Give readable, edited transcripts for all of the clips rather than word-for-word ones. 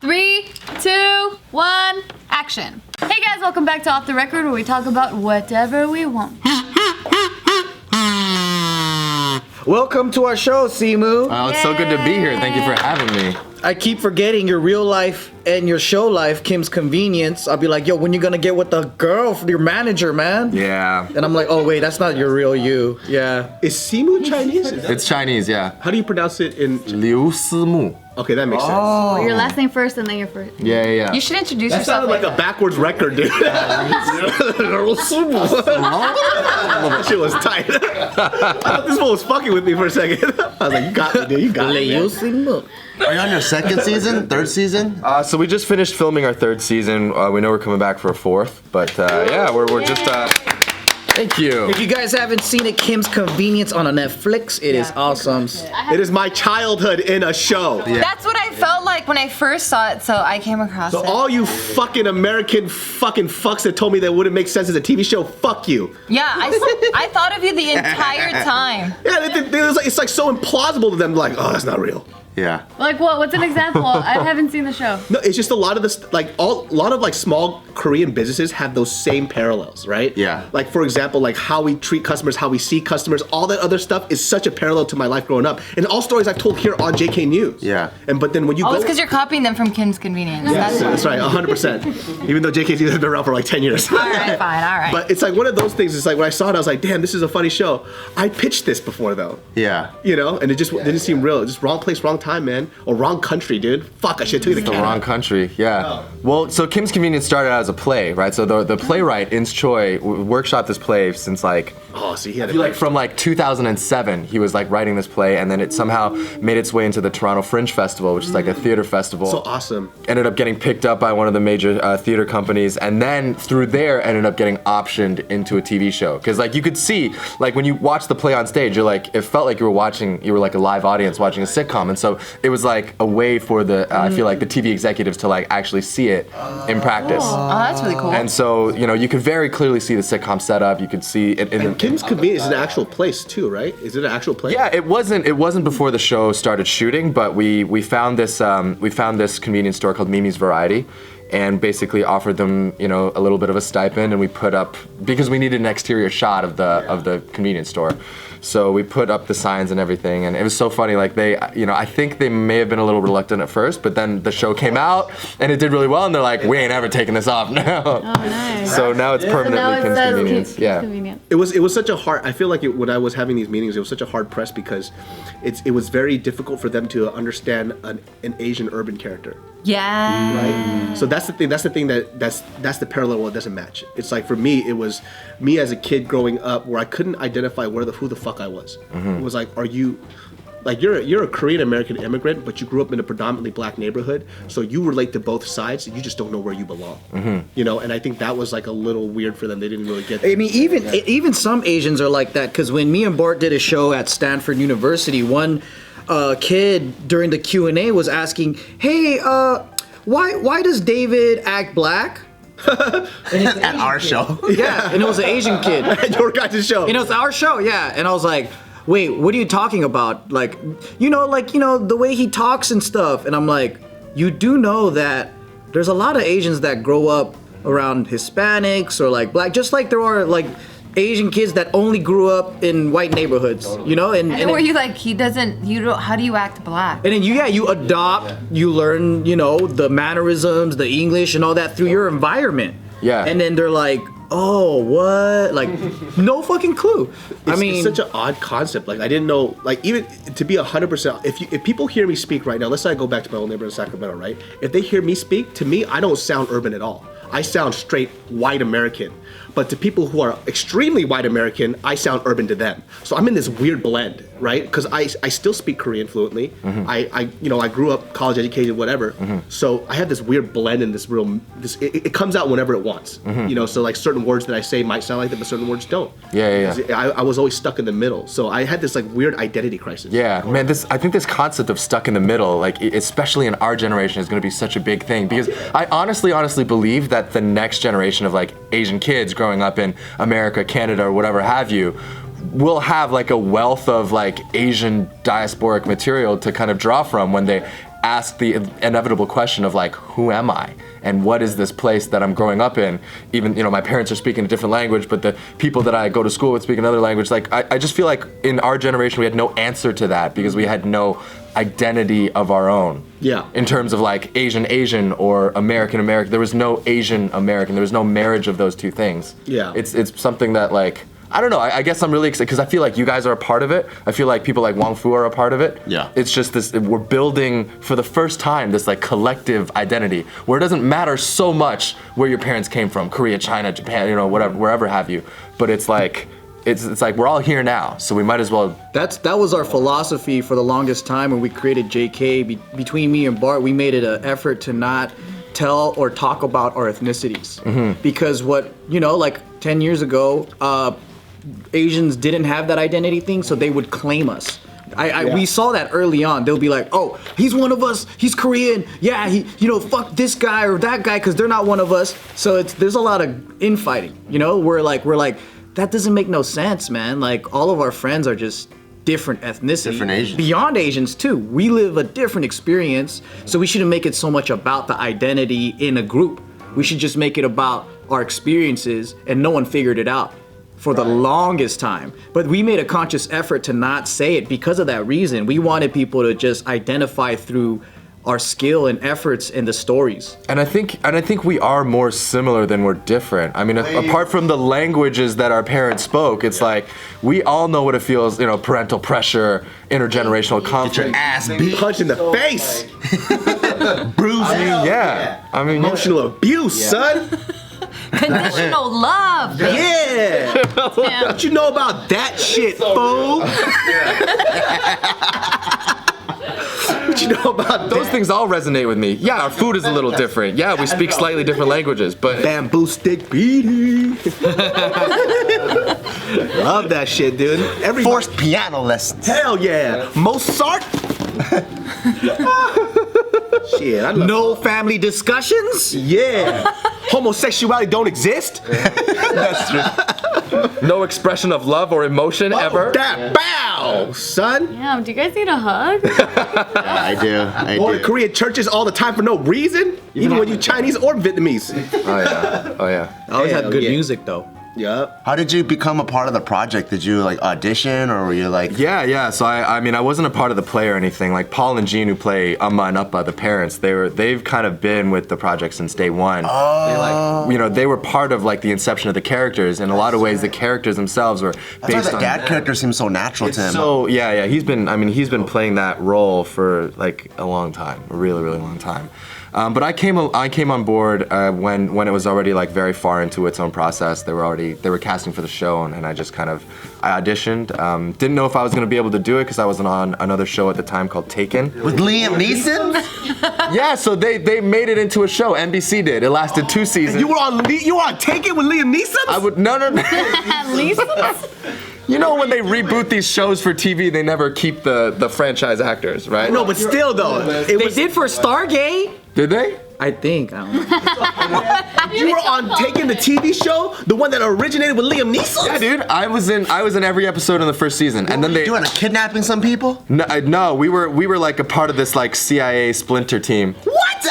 Three, two, one, action. Hey guys, welcome back to Off the Record, where we talk about whatever we want. Welcome to our show, Simu. Oh, it's so good to be here. Thank you for having me. I keep forgetting your real life and your show life, Kim's Convenience. I'll be like, yo, when you gonna get with the girl, your manager, man? Yeah. And I'm like, oh wait, that's not your real you. Yeah. Is Simu Chinese? It's Chinese, yeah. How do you pronounce it in? Liu Simu. Okay, that makes sense. Oh, your last name first and then your first. Yeah. You should introduce That yourself. sounded like a backwards record, dude. That shit was tight. I thought this fool was fucking with me for a second. I was like, you got me, dude. You got me. Simu. Are you on your second season? Third season? So we just finished filming our third season. We know we're coming back for a fourth, but yeah, we're just. Thank you. If you guys haven't seen it, Kim's Convenience on a Netflix, it is awesome. It is my childhood in a show. Yeah. That's what I felt like when I first saw it, so I came across So it. all you fucking American fucking fucks that told me that wouldn't make sense as a TV show, fuck you. Yeah, I thought of you the entire time. Yeah, it's like so implausible to them. Like, oh, that's not real. Yeah. Like what? What's an example? I haven't seen the show. No, it's just a lot of this, a lot of small Korean businesses have those same parallels, right? Yeah. Like for example, like how we treat customers, how we see customers, all that other stuff is such a parallel to my life growing up, and all stories I've told here on JK News. Yeah. But then when you Oh, go, it's because you're copying them from Kim's Convenience. yes, That's that's right, 100%. Even though JK's has been around for like 10 years. all right, fine, all right. But it's like one of those things. It's like when I saw it, I was like, damn, this is a funny show. I pitched this before though. Yeah. You know, and it just didn't seem real. Just wrong place, wrong time, man. Or wrong country, dude. Fuck, I should have taken The the wrong country, yeah. Well, so Kim's Convenience started out as a play, right? So the playwright, Ins Choi, workshopped this play since Oh, see, he had from 2007, he was writing this play, and then it somehow made its way into the Toronto Fringe Festival, which is like a theater festival. so awesome. Ended up getting picked up by one of the major theater companies, and then through there ended up getting optioned into a TV show. Because you could see, when you watch the play on stage, it felt like you were like a live audience watching a sitcom, and so it was like a way for the I feel like the TV executives to actually see it in practice. Oh, that's really cool. And so you could very clearly see the sitcom setup. You could see it in And Kim's Convenience is an actual place too, right? Is it an actual place? Yeah, it wasn't before the show started shooting, but we found this convenience store called Mimi's Variety, and basically offered them a little bit of a stipend, and we put up, because we needed an exterior shot of the convenience store. So we put up the signs and everything, and it was so funny. I think they may have been a little reluctant at first, but then the show came out and it did really well, and they're like, "We ain't ever taking this off now." Oh, nice. So now it's permanently So now it Kim's says Convenience. Kim's Yeah. Convenience. It was such a hard. I feel like when I was having these meetings, it was such a hard press because it was very difficult for them to understand an Asian urban character. Yeah. Right. So that's the thing. That's the parallel. It doesn't match. It's like for me, it was me as a kid growing up where I couldn't identify who the fuck I was. It was like, are you? Like you're a Korean American immigrant, but you grew up in a predominantly black neighborhood, so you relate to both sides. You just don't know where you belong. And I think that was a little weird for them. They didn't really get that. I mean, even some Asians are like that, because when me and Bart did a show at Stanford University, one kid during the Q&A was asking, "Hey, why does David act black?" At our show. Yeah, and it was an Asian kid. Your guys' show. And it was our show, yeah. And I was like, "Wait, what are you talking about? The way he talks and stuff." And I'm like, "You do know that there's a lot of Asians that grow up around Hispanics or black, just like there are Asian kids that only grew up in white neighborhoods, And were you how do you act black? And then you adopt, you learn, the mannerisms, the English and all that through your environment. Yeah. And then they're like, "Oh, what?" No fucking clue. It's such an odd concept. I didn't know. Even to be 100%. If people hear me speak right now, let's say I go back to my old neighborhood in Sacramento, right? If they hear me speak, to me, I don't sound urban at all. I sound straight white American. But to people who are extremely white American, I sound urban to them. So I'm in this weird blend, right? Because I still speak Korean fluently. I grew up college educated, whatever. So I have this weird blend and it comes out whenever it wants. So certain words that I say might sound like that, but certain words don't. Yeah. I was always stuck in the middle. So I had this weird identity crisis. Yeah, man, I think this concept of stuck in the middle, especially in our generation, is going to be such a big thing, because I honestly believe that the next generation of Asian kids growing up in America, Canada, or whatever have you, will have like a wealth of like Asian diasporic material to kind of draw from when they ask the inevitable question of like, who am I? And what is this place that I'm growing up in? Even, you know, my parents are speaking a different language, but the people that I go to school with speak another language. Like, I just feel like in our generation, we had no answer to that because we had no identity of our own. Yeah. In terms of like Asian or American. There was no Asian American. There was no marriage of those two things. Yeah. It's something that like, I don't know. I guess I'm really excited because I feel like you guys are a part of it. I feel like people like Wong Fu are a part of it. Yeah. It's just this, we're building for the first time this like collective identity where it doesn't matter so much where your parents came from, Korea, China, Japan, you know, whatever, wherever have you. But it's like, it's like we're all here now, so we might as well. That was our philosophy for the longest time when we created JK. Between me and Bart, we made it an effort to not tell or talk about our ethnicities. Because what, you know, like 10 years ago, Asians didn't have that identity thing, so they would claim us. We saw that early on. They'll be like, oh, he's one of us, he's Korean, yeah, he, you know, fuck this guy or that guy because they're not one of us. So there's a lot of infighting, you know? We're like, that doesn't make no sense, man. Like, all of our friends are just different ethnicity. Different Asians. Beyond Asians, too. We live a different experience, so we shouldn't make it so much about the identity in a group. We should just make it about our experiences, and no one figured it out for the longest time. But we made a conscious effort to not say it because of that reason. We wanted people to just identify through our skill and efforts in the stories. And I think we are more similar than we're different. I mean, apart from the languages that our parents spoke, it's like we all know what it feels, you know, parental pressure, intergenerational conflict. Get your ass beat. Punch in the face. Bruising. Yeah. I mean, Emotional abuse, son. Conditional love. Yeah. Yeah. What you know about that shit, fool? What you know about those things all resonate with me. Yeah, our food is a little different. Yeah, we speak slightly different languages, but bamboo stick beating? Love that shit, dude. Forced piano lessons. Hell yeah. Mozart? Shit, I love No family discussions? Yeah. Homosexuality don't exist? That's true. no expression of love or emotion ever. That bow, son. Yeah, do you guys need a hug? I do. Going to Korean churches all the time for no reason? Even when you Chinese or Vietnamese. Oh yeah. I always had Hell good yeah. music, though. Yup. How did you become a part of the project? Did you like audition or were you like? Yeah. So I mean, I wasn't a part of the play or anything. Like Paul and Jean, who play Amma and Uppa, the parents, they've kind of been with the project since day one. Oh. They were part of like the inception of the characters. In a lot of ways, the characters themselves were That's why based the on. dad character seems so natural to him. So yeah. He's been playing that role for like a long time, a really, really long time. But I came on board when it was already like very far into its own process. They were casting for the show, and I just kind of I auditioned. Didn't know if I was gonna be able to do it because I was on another show at the time called Taken. With Liam Neeson? Yeah, so they made it into a show. NBC did. It lasted 2 seasons. You were on Take It with Liam Neeson? I would no. At least. You know when they reboot these shows for TV, they never keep the franchise actors, right? No, but still though. They did for Stargate. Did they? I think. I don't know. You were on Taking the TV show? The one that originated with Liam Neeson? Yeah, dude. I was in every episode in the first season, and then they. Doing a kidnapping some people? No, we were like a part of this like CIA splinter team. What?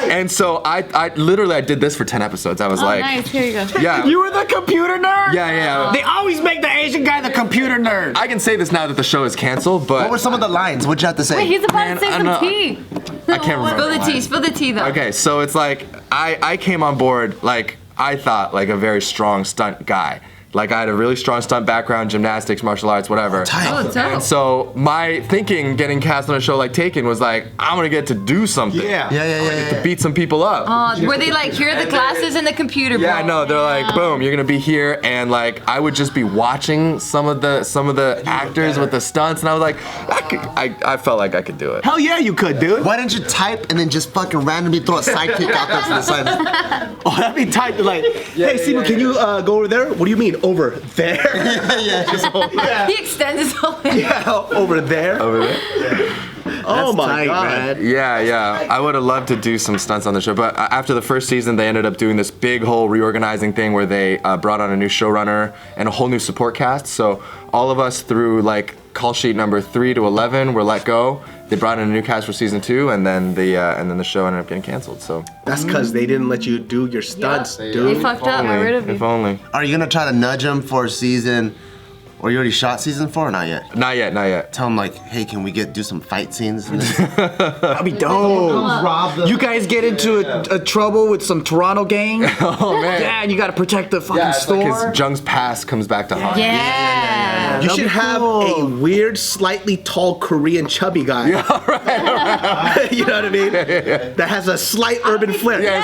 And so I literally did this for 10 episodes. I was Oh, like, nice. Here you go. yeah. You were the computer nerd? Yeah. They always make the Asian guy the computer nerd. I can say this now that the show is canceled, but What were some of the lines? What'd you have to say? Wait, he's about Man, to say I some know. tea. I can't remember. Spill the tea. Spill the tea, though. Okay, so it's like I came on board like I thought like a very strong stunt guy. Like I had a really strong stunt background, gymnastics, martial arts, whatever. Oh, it's And so my thinking getting cast on a show like Taken was like, I'm gonna get to do something. Yeah. To beat some people up. Were they like, here are the glasses and the computer, bro? Yeah, I know. They're like, boom, you're gonna be here, and like I would just be watching some of the actors with the stunts, and I was like, I felt like I could do it. Hell yeah, you could, dude. Why didn't you type and then just fucking randomly throw a sidekick out there to the side? Oh, that'd be tight. Like, hey, Simu, can you go over there? What do you mean, over there? He extends his whole hand. Yeah, over there. Over there. Oh my tight, God. man. Yeah. I would have loved to do some stunts on the show, but after the first season, they ended up doing this big whole reorganizing thing where they brought on a new showrunner and a whole new support cast. So all of us through like call sheet number 3 to 11 were let go. They brought in a new cast for season 2, and then the show ended up getting canceled. So That's because they didn't let you do your stunts, They dude. fucked up. Got rid of you. if only. Are you gonna try to nudge him for season, or you already shot season 4 or not yet? Not yet. Tell him like, hey, can we do some fight scenes? That'd be dope. You guys get into a trouble with some Toronto gang. Oh man. Yeah, and you gotta protect the fucking Because store. Jung's past comes back to haunt. Yeah. You That'd should be have cool. a weird, slightly tall Korean chubby guy. You know what I mean? That has a slight urban flair. Yeah,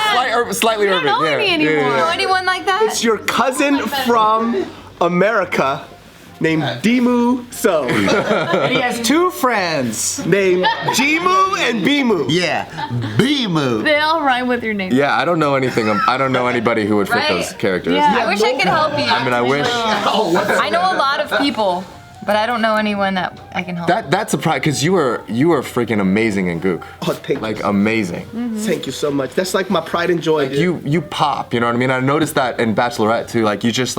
slightly I don't urban. know yeah. any anymore. Know anyone like that? It's your cousin from America named Dimu So. And he has 2 friends. Named Jimu and Bimu. Yeah, B-move. They all rhyme with your name. Yeah, I don't know anything. I don't know anybody who would fit Right. those characters. Yeah. I wish I could help you. I mean, I wish. I know a lot of people, but I don't know anyone that I can help. That's a pride because you were freaking amazing in Gook. Oh, thank you. Like amazing. Thank you so much. That's like my pride and joy. dude. You pop. You know what I mean? I noticed that in Bachelorette too. Like you just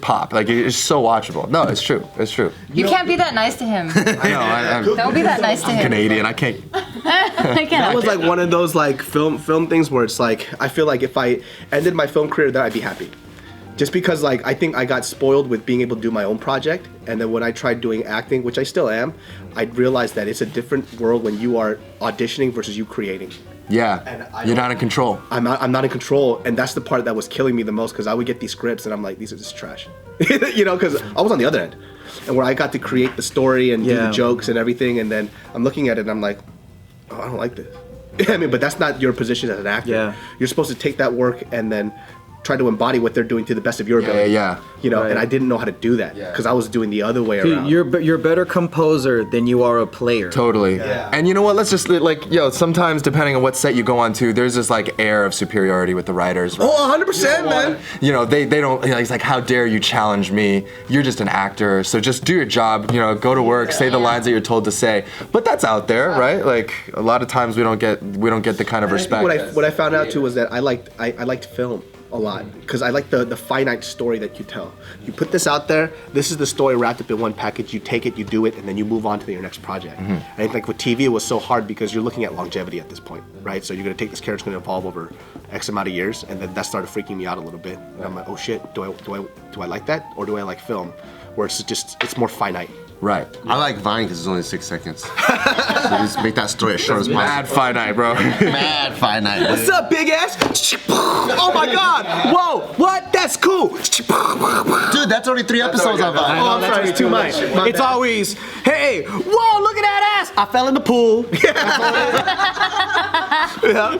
pop. Like it's so watchable. No, it's true. It's true. You can't be that nice to him. I know. I'm Don't be that nice to him. Canadian. I can't. I That can't. was like one of those like film things where it's like I feel like if I ended my film career, then I'd be happy. Just because like I think I got spoiled with being able to do my own project, and then when I tried doing acting, which I still am, I realized that it's a different world when you are auditioning versus you creating. Yeah. You're not in control. I'm not in control, and that's the part that was killing me the most because I would get these scripts and I'm like, these are just trash, you know, because I was on the other end, and where I got to create the story and do Yeah. the jokes and everything, and then I'm looking at it and I'm like, oh, I don't like this. I mean, but that's not your position as an actor. Yeah. You're supposed to take that work and then try to embody what they're doing to the best of your ability. Yeah. You know, Right. and I didn't know how to do that because I was doing the other way around. You're a better composer than you are a player. Totally. And you know what? Let's just like, sometimes depending on what set you go on to, there's this like air of superiority with the writers. Oh, 100%, man. You know, they don't, it's like, how dare you challenge me? You're just an actor, so just do your job, go to work, say the lines that you're told to say. But that's out there, right? Like, a lot of times we don't get the kind of respect. What I found out too was that I liked film a lot because I like the finite story that you tell. You put this out there, this is the story wrapped up in one package, you take it, you do it, and then you move on to your next project. I think like with TV it was so hard because you're looking at longevity at this point, right? So you're gonna take this character, it's gonna evolve over X amount of years, and then that started freaking me out a little bit. And I'm like, oh shit, do I like that or do I like film? Where it's more finite. Right. I like Vine because it's only 6 seconds. So just make that story as short as Mad possible. finite, bro. Mad finite. What's up, big ass? Oh my god! Whoa! What? That's cool! Dude, that's only 3 episodes on Vine. Oh, I'm sorry, it's too much. My It's bad. always, hey, whoa, look at that ass! I fell in the pool.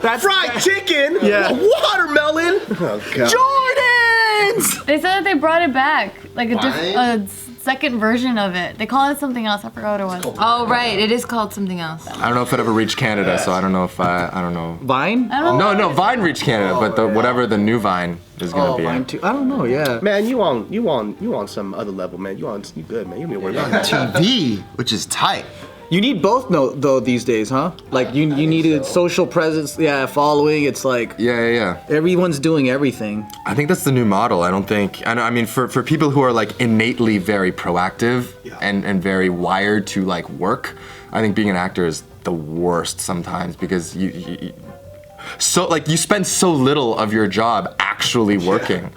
That's fried chicken. Yeah. Watermelon. Oh god. Jordans! They said that they brought it back, like a second version of it. They call it something else. I forgot what it was. Oh, right. It is called something else. I don't know if it ever reached Canada, so I don't know if I don't know. Vine? I don't know. No, Vine reached Canada, but whatever the new Vine is gonna be. Vine too. I don't know, yeah. Man, you on some other level, man. You good, man. You don't need to worry about that. TV, which is tight. You need both though these days, huh? Like you needed social presence, following. It's like Yeah. everyone's doing everything. I think that's the new model. I mean, for people who are like innately very proactive and very wired to like work, I think being an actor is the worst sometimes because you spend so little of your job actually working.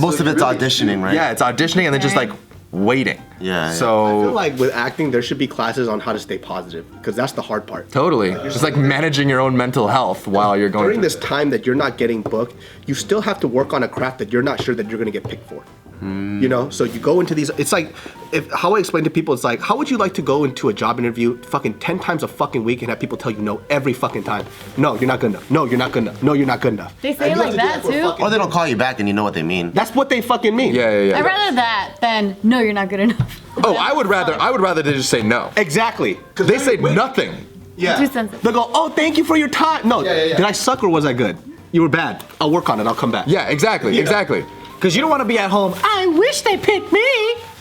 Most of it's auditioning, right? Yeah, it's auditioning and then just like waiting. Yeah. I feel So like with acting, there should be classes on how to stay positive because that's the hard part. totally, just like managing your own mental health while you're going. During through this time that you're not getting booked, you still have to work on a craft that you're not sure that you're gonna get picked for. You know, so you go into these. It's like how I explain to people. It's like, how would you like to go into a job interview fucking 10 times a fucking week and have people tell you no every fucking time? No, you're not good enough. No, you're not good enough. No, you're not good enough. They say it like that too. Or they don't call you back and you know what they mean. That's what they fucking mean. Yeah. I'd rather that than no, you're not good enough. Oh, I would rather they just say no. Exactly. They say nothing. Too sensitive. They'll go, oh, thank you for your time. No, did I suck or was I good? You were bad. I'll work on it. I'll come back. Yeah, exactly. Because you don't want to be at home. I wish they picked me.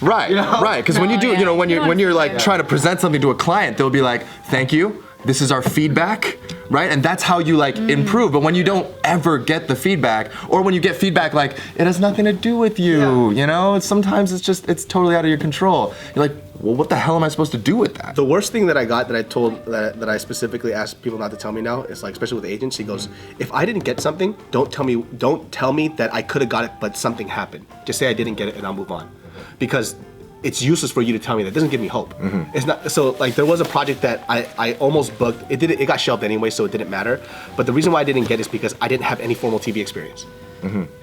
Right, right. Because when you do, when you're like Yeah. trying to present something to a client, they'll be like, "Thank you. This is our feedback," right? And that's how you like improve. But when you don't ever get the feedback, or when you get feedback like it has nothing to do with you, sometimes it's totally out of your control. You're like, well, what the hell am I supposed to do with that? The worst thing that I got that I specifically asked people not to tell me now is like, especially with agents, he goes, if I didn't get something, don't tell me that I could have got it, but something happened. Just say I didn't get it and I'll move on, because it's useless for you to tell me that. It doesn't give me hope. It's not so like there was a project that I almost booked. It got shelved anyway, so it didn't matter. But the reason why I didn't get it is because I didn't have any formal TV experience,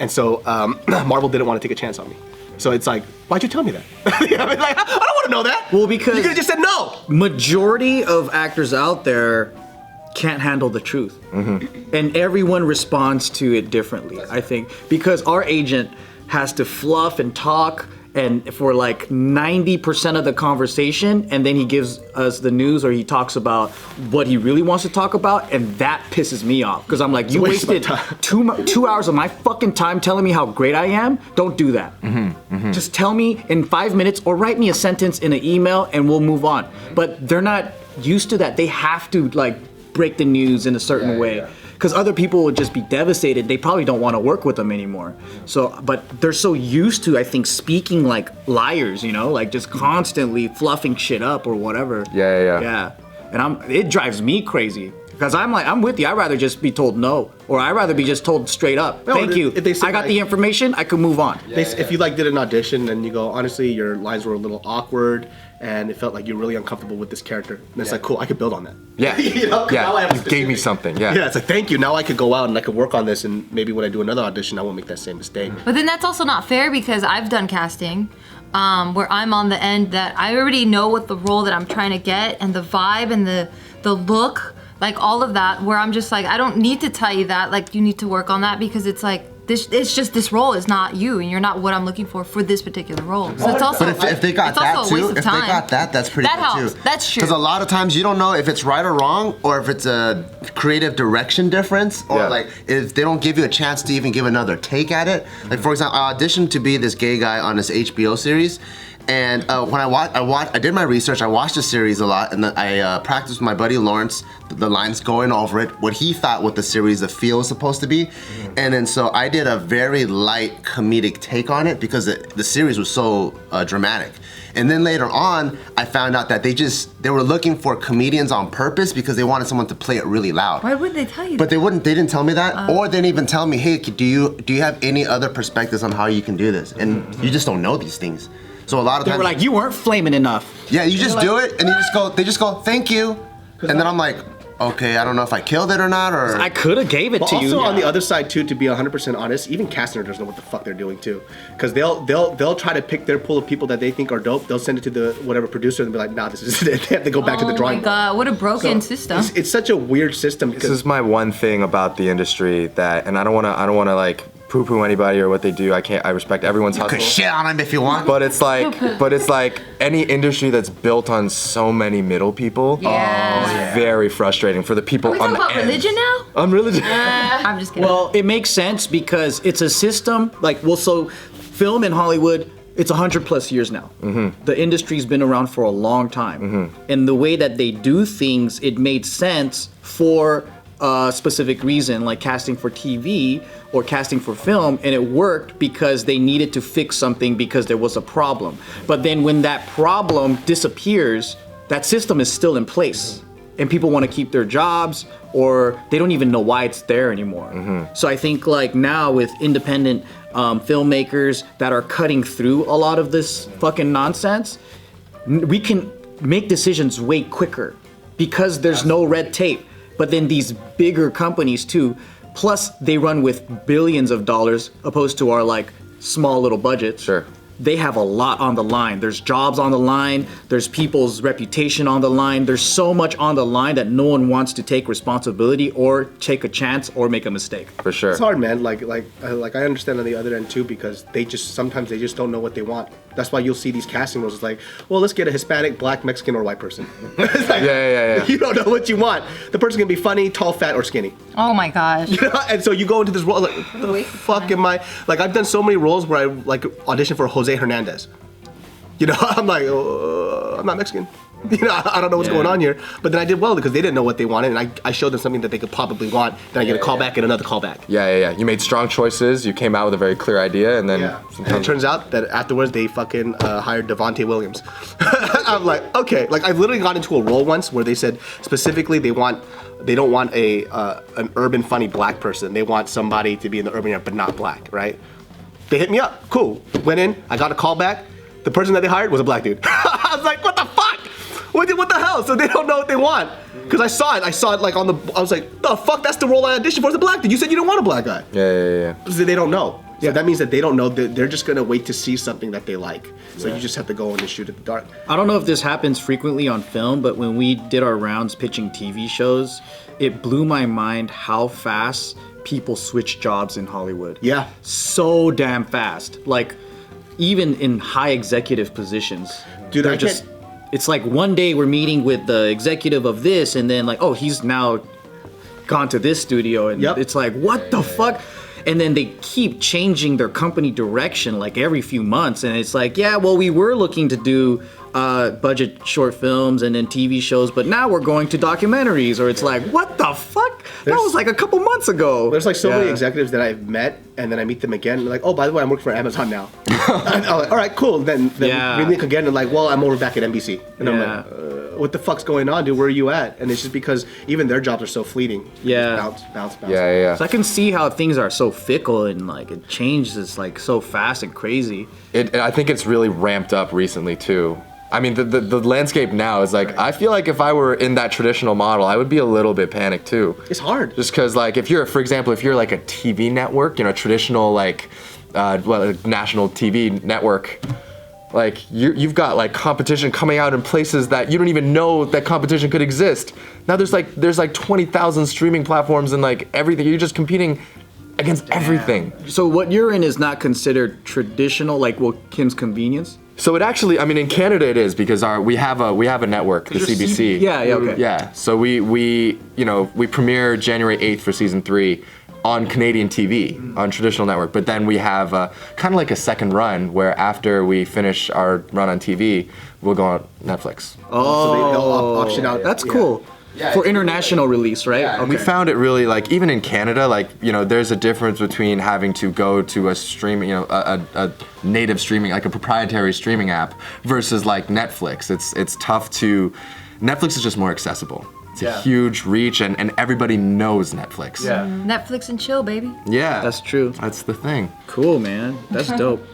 and so Marvel didn't want to take a chance on me. So it's like, why'd you tell me that? I mean, like, I don't want to know that. Well, because you could have just said no. Majority of actors out there can't handle the truth, and everyone responds to it differently. I think because our agent has to fluff and talk. And for like 90% of the conversation, and then he gives us the news or he talks about what he really wants to talk about, and that pisses me off because I'm like, you wasted 2 hours of my fucking time telling me how great I am. Don't do that. Just tell me in 5 minutes or write me a sentence in an email and we'll move on. But they're not used to that. They have to like break the news in a certain way. Because other people would just be devastated. They probably don't want to work with them anymore. So, but they're so used to, I think, speaking like liars, like just constantly fluffing shit up or whatever. Yeah. And it drives me crazy. Because I'm like, I'm with you. I'd rather just be told no. Or I'd rather be just told straight up, thank you. If they say, I got the information, I can move on. If you like did an audition and you go, honestly, your lines were a little awkward and it felt like you're really uncomfortable with this character. And it's like, cool, I could build on that. Yeah. Now I have you gave me something. Yeah. Yeah, it's like, thank you. Now I could go out and I could work on this, and maybe when I do another audition, I won't make that same mistake. But then that's also not fair because I've done casting where I'm on the end that I already know what the role that I'm trying to get and the vibe and the look, like all of that, where I'm just like, I don't need to tell you that, like you need to work on that because it's like, it's just this role is not you and you're not what I'm looking for this particular role. So it's also But if they got that too, if they got that, that's pretty that good helps. too. That's true. Because a lot of times you don't know if it's right or wrong, or if it's a creative direction difference, or like if they don't give you a chance to even give another take at it. Like for example, I auditioned to be this gay guy on this HBO series. And when I did my research, I watched the series a lot, and then I practiced with my buddy Lawrence, the lines going over it, what he thought what the series, the feel was supposed to be. And then so I did a very light comedic take on it because the series was so dramatic. And then later on, I found out that they were looking for comedians on purpose because they wanted someone to play it really loud. Why would they tell you But that? they didn't tell me that, or they didn't even tell me, hey, do you have any other perspectives on how you can do this? And you just don't know these things. So a lot of They times, were like, you weren't flaming enough. yeah, you just do it, and they just go, thank you, and then I'm like, okay, I don't know if I killed it or not, or I could have gave it But to you. also on the other side too, to be 100% honest, even casting directors know what the fuck they're doing too, because they'll try to pick their pool of people that they think are dope. They'll send it to the whatever producer and be like, nah, this is it. They have to go back to the drawing board. Oh my god, what a broken So system. It's such a weird system. This is my one thing about the industry that, and I don't want to like poo-poo anybody or what they do. I respect everyone's hustle. could shit on them if you want. But it's like any industry that's built on so many middle people is very frustrating for the people Are we on talking the about ends. religion now? On religion. I'm just kidding. Well, it makes sense because it's a system, so film in Hollywood, it's 100 plus years now. The industry's been around for a long time. And the way that they do things, it made sense for a specific reason, like casting for TV or casting for film, and it worked because they needed to fix something because there was a problem. But then when that problem disappears, that system is still in place. And people want to keep their jobs, or they don't even know why it's there anymore. So I think like now with independent filmmakers that are cutting through a lot of this fucking nonsense, we can make decisions way quicker because there's no red tape. But then these bigger companies too, plus they run with billions of dollars opposed to our like small little budgets. Sure. They have a lot on the line. There's jobs on the line. There's people's reputation on the line. There's so much on the line that no one wants to take responsibility or take a chance or make a mistake. For sure. It's hard, man. Like I understand on the other end too, because sometimes they just don't know what they want. That's why you'll see these casting roles. It's like, well, let's get a Hispanic, Black, Mexican, or white person. It's like, Yeah. You don't know what you want. The person can be funny, tall, fat, or skinny. Oh my gosh. You know? And so you go into this role like, what the fuck am I? Like I've done so many roles where I like audition for Jose Hernandez. You know, I'm like, I'm not Mexican. You know, I don't know what's going on here. But then I did well because they didn't know what they wanted, and I showed them something that they could probably want. Then I get a call back and another call back. Yeah. You made strong choices. You came out with a very clear idea, and then And it turns out that afterwards they fucking hired Devontae Williams. I'm like, okay. Like I've literally got into a role once where they said specifically they don't want an urban funny black person. They want somebody to be in the urban area but not black, right? They hit me up. Cool. Went in. I got a call back. The person that they hired was a black dude. I was like, what the fuck? What the hell? So they don't know what they want. Because I saw it like I was like, the fuck, that's the role I auditioned for, as a black dude. You said you didn't want a black guy. Yeah. So they don't know. So that means that they don't know. They're just gonna wait to see something that they like. So you just have to go in and shoot at the dark. I don't know if this happens frequently on film, but when we did our rounds pitching TV shows, it blew my mind how fast people switch jobs in Hollywood. Yeah. So damn fast. Like, even in high executive positions. Dude, they're it's like one day we're meeting with the executive of this, and then like, oh, he's now gone to this studio, and it's like, what the fuck? And then they keep changing their company direction like every few months, and it's like, yeah, well, we were looking to do budget short films and then TV shows, but now we're going to documentaries, or it's like, what the fuck? That was like a couple months ago. There's like so many executives that I've met, and then I meet them again, and they're like, oh, by the way, I'm working for Amazon now. And I'm like, all right, cool. Then we meet again, and like, well, I'm over back at NBC. And I'm like, what the fuck's going on, dude? Where are you at? And it's just because even their jobs are so fleeting. Yeah. Bounce. Yeah. So I can see how things are so fickle and like it changes like so fast and crazy. I think it's really ramped up recently too. I mean, the landscape now is like, I feel like if I were in that traditional model, I would be a little bit panicked too. It's hard. Just because, like, for example, if you're like a TV network, you know, traditional like, national TV network, like you've got like competition coming out in places that you don't even know that competition could exist. Now there's like 20,000 streaming platforms and like everything. You're just competing against everything. So what you're in is not considered traditional, like Kim's Convenience? So it actually, I mean, in Canada it is because we have a network, the CBC. Okay. Yeah. So we premiere January 8th for season 3 on Canadian TV on traditional network, but then we have kind of like a second run where after we finish our run on TV, we'll go on Netflix. Oh, So they'll option out. that's cool. For international release, right? And we found it really, like, even in Canada, like, you know, there's a difference between having to go to a streaming, you know, a native streaming, like a proprietary streaming app versus like Netflix. It's tough to, Netflix is just more accessible. It's a huge reach and everybody knows Netflix. Netflix and chill, baby. Yeah. That's true. That's the thing. Cool, man. That's dope.